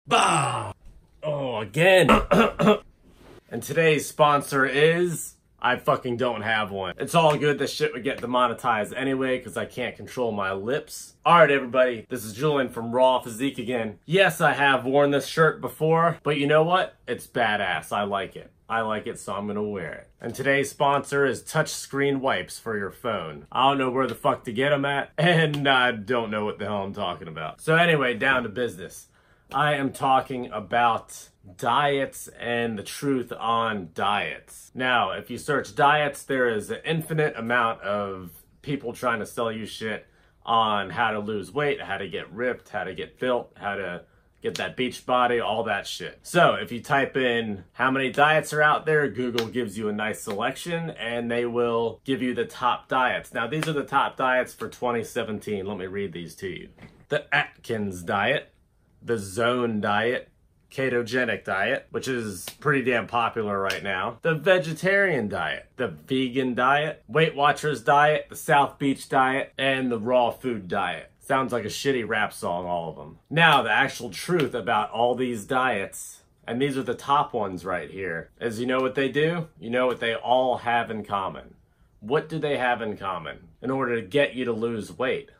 Bah! Oh, again. And today's sponsor is... I fucking don't have one. It's all good. This shit would get demonetized anyway because I can't control my lips. Alright everybody, this is Julian from RawPhysique again. Yes, I have worn this shirt before, but you know what? It's badass. I like it. I like it, so I'm gonna wear it. And today's sponsor is touchscreen wipes for your phone. I don't know where the fuck to get them at, and I don't know what the hell I'm talking about. So anyway, down to business. I am talking about diets and the truth on diets. Now, if you search diets, there is an infinite amount of people trying to sell you shit on how to lose weight, how to get ripped, how to get built, how to get that beach body, all that shit. So if you type in how many diets are out there, Google gives you a nice selection and they will give you the top diets. Now, these are the top diets for 2017. Let me read these to you. The Atkins diet, the Zone diet, ketogenic diet, which is pretty damn popular right now, the vegetarian diet, the vegan diet, Weight Watchers diet, the South Beach diet, and the raw food diet. Sounds like a shitty rap song, all of them. Now, the actual truth about all these diets, and these are the top ones right here, is you know what they do? You know what they all have in common. What do they have in common in order to get you to lose weight?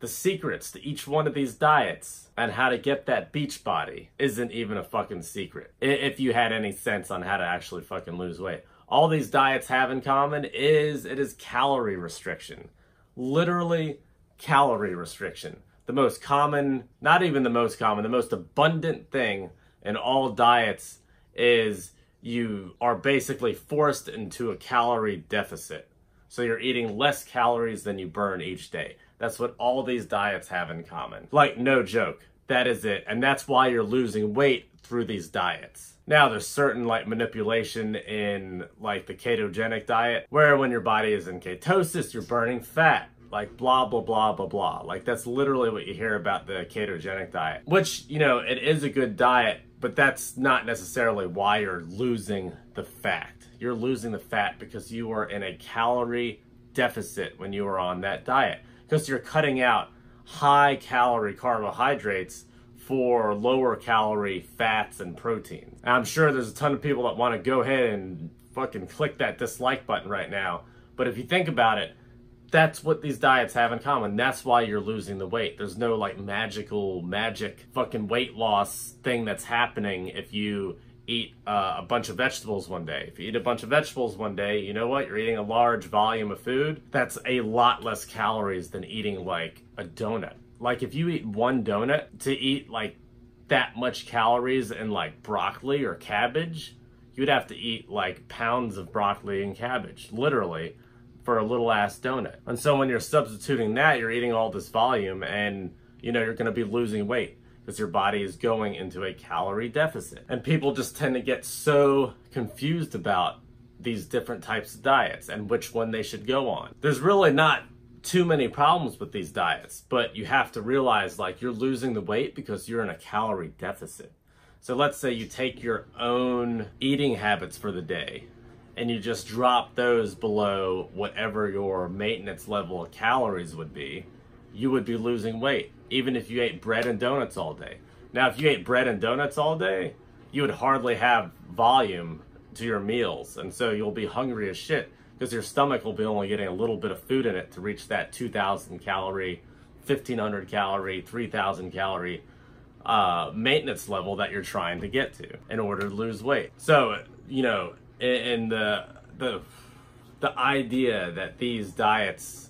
The secrets to each one of these diets and how to get that beach body isn't even a fucking secret. If you had any sense on how to actually fucking lose weight. All these diets have in common is it is calorie restriction. Literally calorie restriction. The most common, not even the most common, the most abundant thing in all diets is you are basically forced into a calorie deficit. So you're eating less calories than you burn each day. That's what all these diets have in common. Like, no joke. That is it. And that's why you're losing weight through these diets. Now, there's certain, like, manipulation in, like, the ketogenic diet, where when your body is in ketosis, you're burning fat. Like, blah, blah, blah, blah, blah. Like, that's literally what you hear about the ketogenic diet. Which, you know, it is a good diet, but that's not necessarily why you're losing the fat. You're losing the fat because you are in a calorie deficit when you are on that diet. Because you're cutting out high calorie carbohydrates for lower calorie fats and proteins. And I'm sure there's a ton of people that want to go ahead and fucking click that dislike button right now. But if you think about it, that's what these diets have in common. That's why you're losing the weight. There's no like magic fucking weight loss thing that's happening if you eat a bunch of vegetables one day. If you eat a bunch of vegetables one day, you know what? You're eating a large volume of food. That's a lot less calories than eating like a donut. Like if you eat one donut, to eat like that much calories in like broccoli or cabbage, you'd have to eat like pounds of broccoli and cabbage, literally, for a little ass donut. And so when you're substituting that, you're eating all this volume and you know, you're gonna be losing weight, because your body is going into a calorie deficit. And people just tend to get so confused about these different types of diets and which one they should go on. There's really not too many problems with these diets, but you have to realize like you're losing the weight because you're in a calorie deficit. So let's say you take your own eating habits for the day and you just drop those below whatever your maintenance level of calories would be, you would be losing weight, even if you ate bread and donuts all day. Now, if you ate bread and donuts all day, you would hardly have volume to your meals. And so you'll be hungry as shit because your stomach will be only getting a little bit of food in it to reach that 2,000 calorie, 1,500 calorie, 3,000 calorie maintenance level that you're trying to get to in order to lose weight. So, you know, in the idea that these diets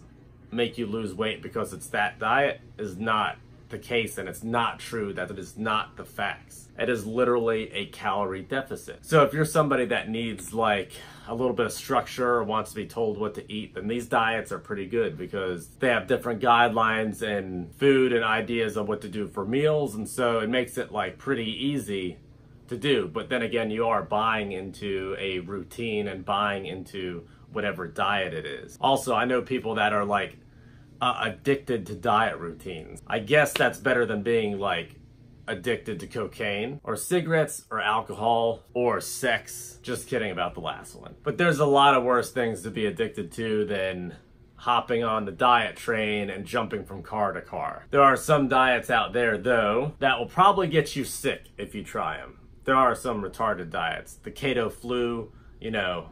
make you lose weight because it's that diet is not the case, and it's not true. That it is not the facts. It is literally a calorie deficit. So if you're somebody that needs like a little bit of structure or wants to be told what to eat, then these diets are pretty good because they have different guidelines and food and ideas of what to do for meals, and so it makes it like pretty easy to do. But then again, you are buying into a routine and buying into whatever diet it is. Also, I know people that are like addicted to diet routines. I guess that's better than being like addicted to cocaine or cigarettes or alcohol or sex. Just kidding about the last one. But there's a lot of worse things to be addicted to than hopping on the diet train and jumping from car to car. There are some diets out there, though, that will probably get you sick if you try them. There are some retarded diets. The keto flu, you know,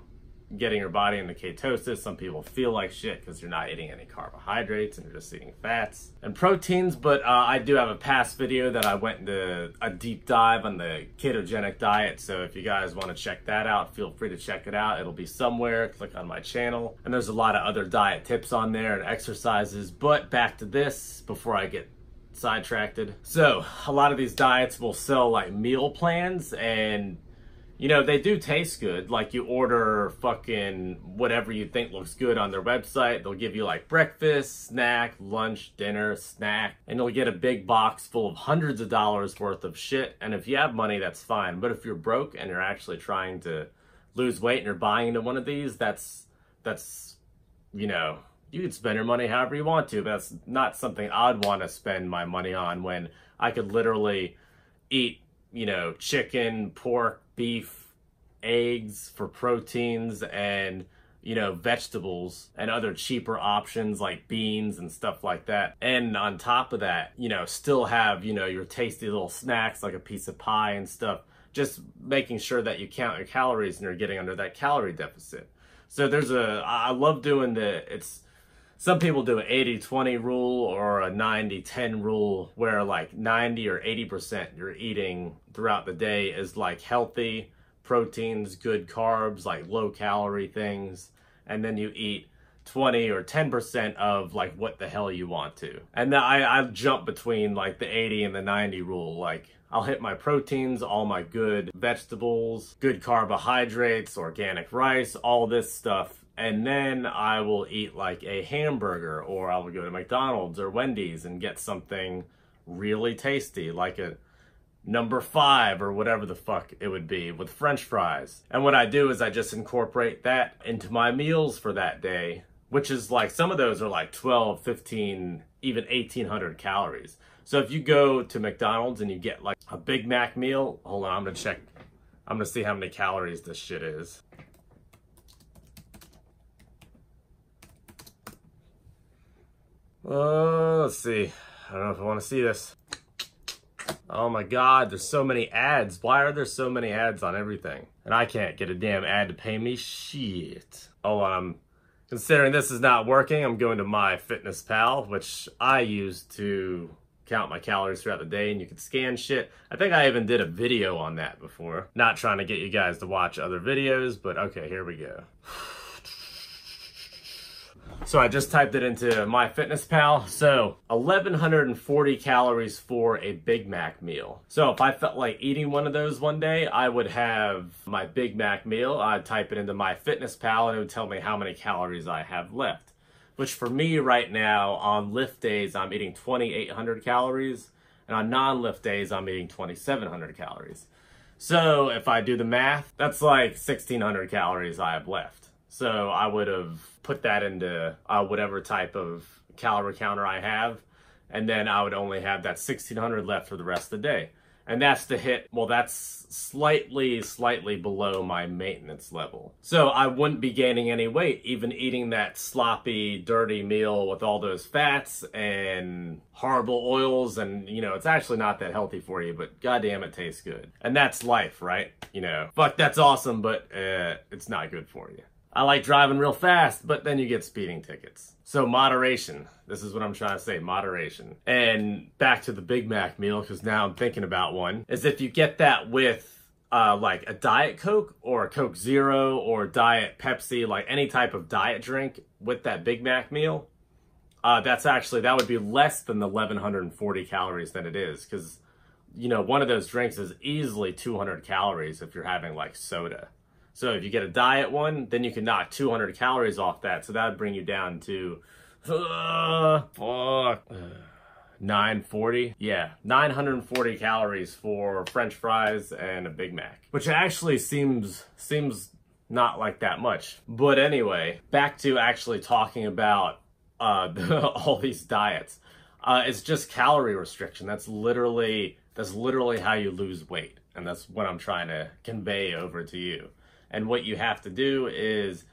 getting your body into ketosis. Some people feel like shit because you're not eating any carbohydrates and you're just eating fats and proteins. But I do have a past video that I went into a deep dive on the ketogenic diet. So if you guys want to check that out, feel free to check it out. It'll be somewhere. Click on my channel. And there's a lot of other diet tips on there and exercises. But back to this before I get sidetracked. So a lot of these diets will sell like meal plans, and you know, they do taste good. Like, you order fucking whatever you think looks good on their website. They'll give you like breakfast, snack, lunch, dinner, snack, and you'll get a big box full of hundreds of dollars worth of shit. And if you have money, that's fine. But if you're broke and you're actually trying to lose weight and you're buying into one of these, that's, you know, you can spend your money however you want to, but that's not something I'd want to spend my money on when I could literally eat, you know, chicken, pork, beef, eggs for proteins, and, you know, vegetables and other cheaper options like beans and stuff like that. And on top of that, you know, still have, you know, your tasty little snacks like a piece of pie and stuff. Just making sure that you count your calories and you're getting under that calorie deficit. So I love doing some people do an 80-20 rule or a 90-10 rule, where like 90 or 80% you're eating throughout the day is like healthy proteins, good carbs, like low calorie things. And then you eat 20 or 10% of like what the hell you want to. And I jump between like the 80 and the 90 rule. Like, I'll hit my proteins, all my good vegetables, good carbohydrates, organic rice, all this stuff. And then I will eat like a hamburger, or I will go to McDonald's or Wendy's and get something really tasty, like a number 5 or whatever the fuck it would be, with French fries. And what I do is I just incorporate that into my meals for that day, which is like, some of those are like 12, 15, even 1,800 calories. So if you go to McDonald's and you get like a Big Mac meal, hold on, I'm gonna check. I'm gonna see how many calories this shit is. Let's see. I don't know if I want to see this. Oh my God, there's so many ads. Why are there so many ads on everything? And I can't get a damn ad to pay me shit. Oh, considering this is not working, I'm going to MyFitnessPal, which I use to count my calories throughout the day, and you can scan shit. I think I even did a video on that before. Not trying to get you guys to watch other videos, but okay, here we go. So I just typed it into MyFitnessPal. So 1,140 calories for a Big Mac meal. So if I felt like eating one of those one day, I would have my Big Mac meal. I'd type it into MyFitnessPal and it would tell me how many calories I have left. Which for me right now, on lift days, I'm eating 2,800 calories. And on non-lift days, I'm eating 2,700 calories. So if I do the math, that's like 1,600 calories I have left. So I would have put that into whatever type of calorie counter I have, and then I would only have that 1,600 left for the rest of the day. And that's the hit. Well, that's slightly below my maintenance level. So I wouldn't be gaining any weight, even eating that sloppy, dirty meal with all those fats and horrible oils. And, you know, it's actually not that healthy for you, but goddamn, it tastes good. And that's life, right? You know, fuck, that's awesome, but it's not good for you. I like driving real fast, but then you get speeding tickets. So moderation. This is what I'm trying to say, moderation. And back to the Big Mac meal, because now I'm thinking about one, is if you get that with like a Diet Coke or a Coke Zero or Diet Pepsi, like any type of diet drink with that Big Mac meal, that would be less than the 1,140 calories that it is. Because, you know, one of those drinks is easily 200 calories if you're having like soda. So if you get a diet one, then you can knock 200 calories off that. So that would bring you down to, 940. Yeah, 940 calories for French fries and a Big Mac, which actually seems not like that much. But anyway, back to actually talking about all these diets. It's just calorie restriction. That's literally how you lose weight, and that's what I'm trying to convey over to you. And what you have to do is,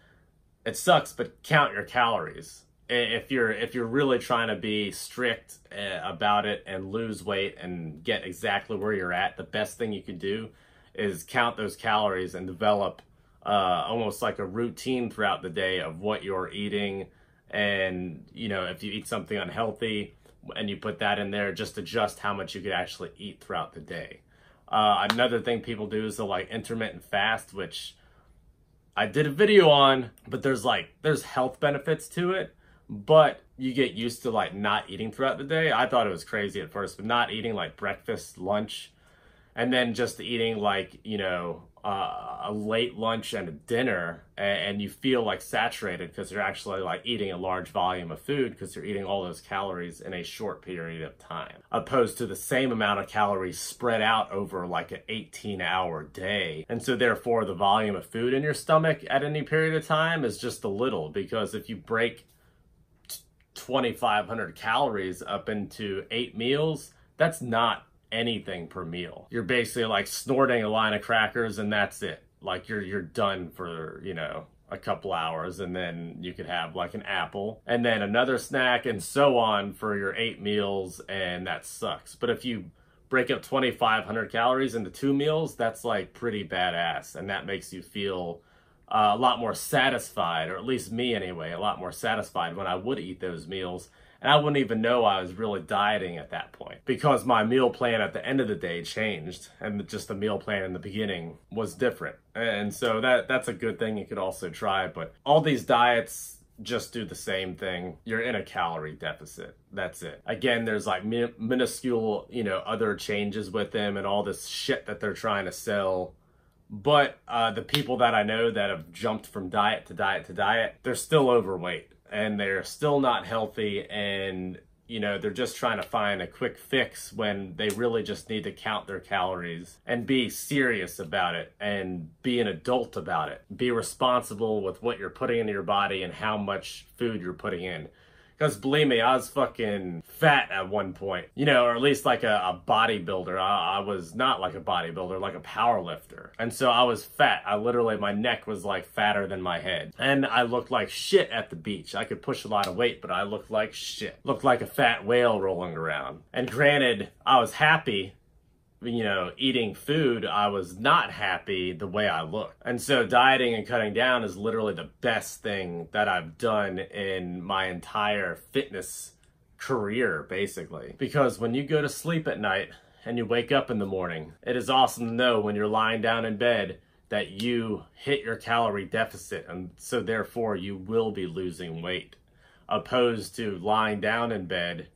it sucks, but count your calories. if you're really trying to be strict about it and lose weight and get exactly where you're at, the best thing you can do is count those calories and develop almost like a routine throughout the day of what you're eating. And, you know, if you eat something unhealthy and you put that in there, just adjust how much you could actually eat throughout the day. Another thing people do is they'll like intermittent fast, which I did a video on, but there's health benefits to it, but you get used to like not eating throughout the day. I thought it was crazy at first, but not eating like breakfast, lunch, and then just eating like, you know, a late lunch and a dinner, and you feel like saturated because you're actually like eating a large volume of food because you're eating all those calories in a short period of time, opposed to the same amount of calories spread out over like an 18-hour day. And so therefore the volume of food in your stomach at any period of time is just a little, because if you break 2,500 calories up into 8 meals, that's not anything per meal. You're basically like snorting a line of crackers and that's it. Like you're done for, you know, a couple hours, and then you could have like an apple and then another snack and so on for your 8 meals, and that sucks. But if you break up 2,500 calories into 2 meals, that's like pretty badass, and that makes you feel a lot more satisfied, or at least me anyway, a lot more satisfied when I would eat those meals. And I wouldn't even know I was really dieting at that point, because my meal plan at the end of the day changed, and just the meal plan in the beginning was different. And so that's a good thing you could also try. But all these diets just do the same thing. You're in a calorie deficit. That's it. Again, there's like minuscule, you know, other changes with them and all this shit that they're trying to sell. But the people that I know that have jumped from diet to diet to diet, they're still overweight. And they're still not healthy, and, you know, they're just trying to find a quick fix when they really just need to count their calories and be serious about it and be an adult about it. Be responsible with what you're putting into your body and how much food you're putting in. Because believe me, I was fucking fat at one point, you know, or at least like a bodybuilder. I was not like a bodybuilder, like a power lifter. And so I was fat. My neck was like fatter than my head. And I looked like shit at the beach. I could push a lot of weight, but I looked like shit. Looked like a fat whale rolling around. And granted, I was happy, you know, eating food. I was not happy the way I look. And so dieting and cutting down is literally the best thing that I've done in my entire fitness career, basically. Because when you go to sleep at night and you wake up in the morning, it is awesome to know when you're lying down in bed that you hit your calorie deficit, and so therefore you will be losing weight, opposed to lying down in bed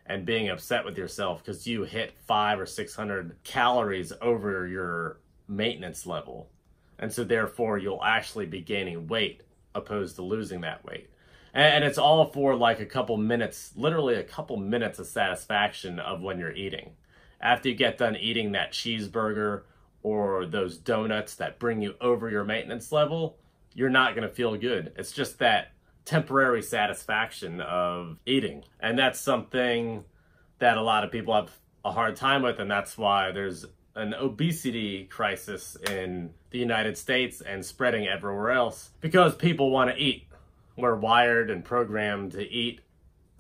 and being upset with yourself because you hit 500 or 600 calories over your maintenance level. And so therefore you'll actually be gaining weight opposed to losing that weight. And it's all for like a couple minutes, literally a couple minutes of satisfaction of when you're eating. After you get done eating that cheeseburger or those donuts that bring you over your maintenance level, you're not gonna feel good. It's just that temporary satisfaction of eating. And that's something that a lot of people have a hard time with, and that's why there's an obesity crisis in the United States and spreading everywhere else, because people want to eat. We're wired and programmed to eat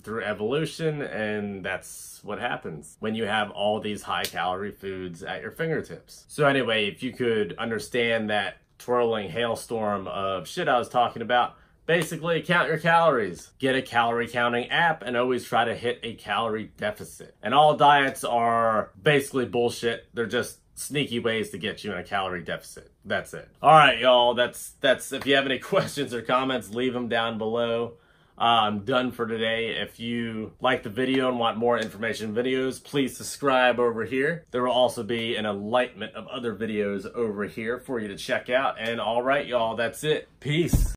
through evolution, and that's what happens when you have all these high-calorie foods at your fingertips. So anyway, if you could understand that twirling hailstorm of shit I was talking about, basically, count your calories. Get a calorie counting app and always try to hit a calorie deficit. And all diets are basically bullshit. They're just sneaky ways to get you in a calorie deficit. That's it. All right, y'all. That's if you have any questions or comments, leave them down below. I'm done for today. If you like the video and want more information videos, please subscribe over here. There will also be an enlightenment of other videos over here for you to check out. And all right, y'all, that's it. Peace.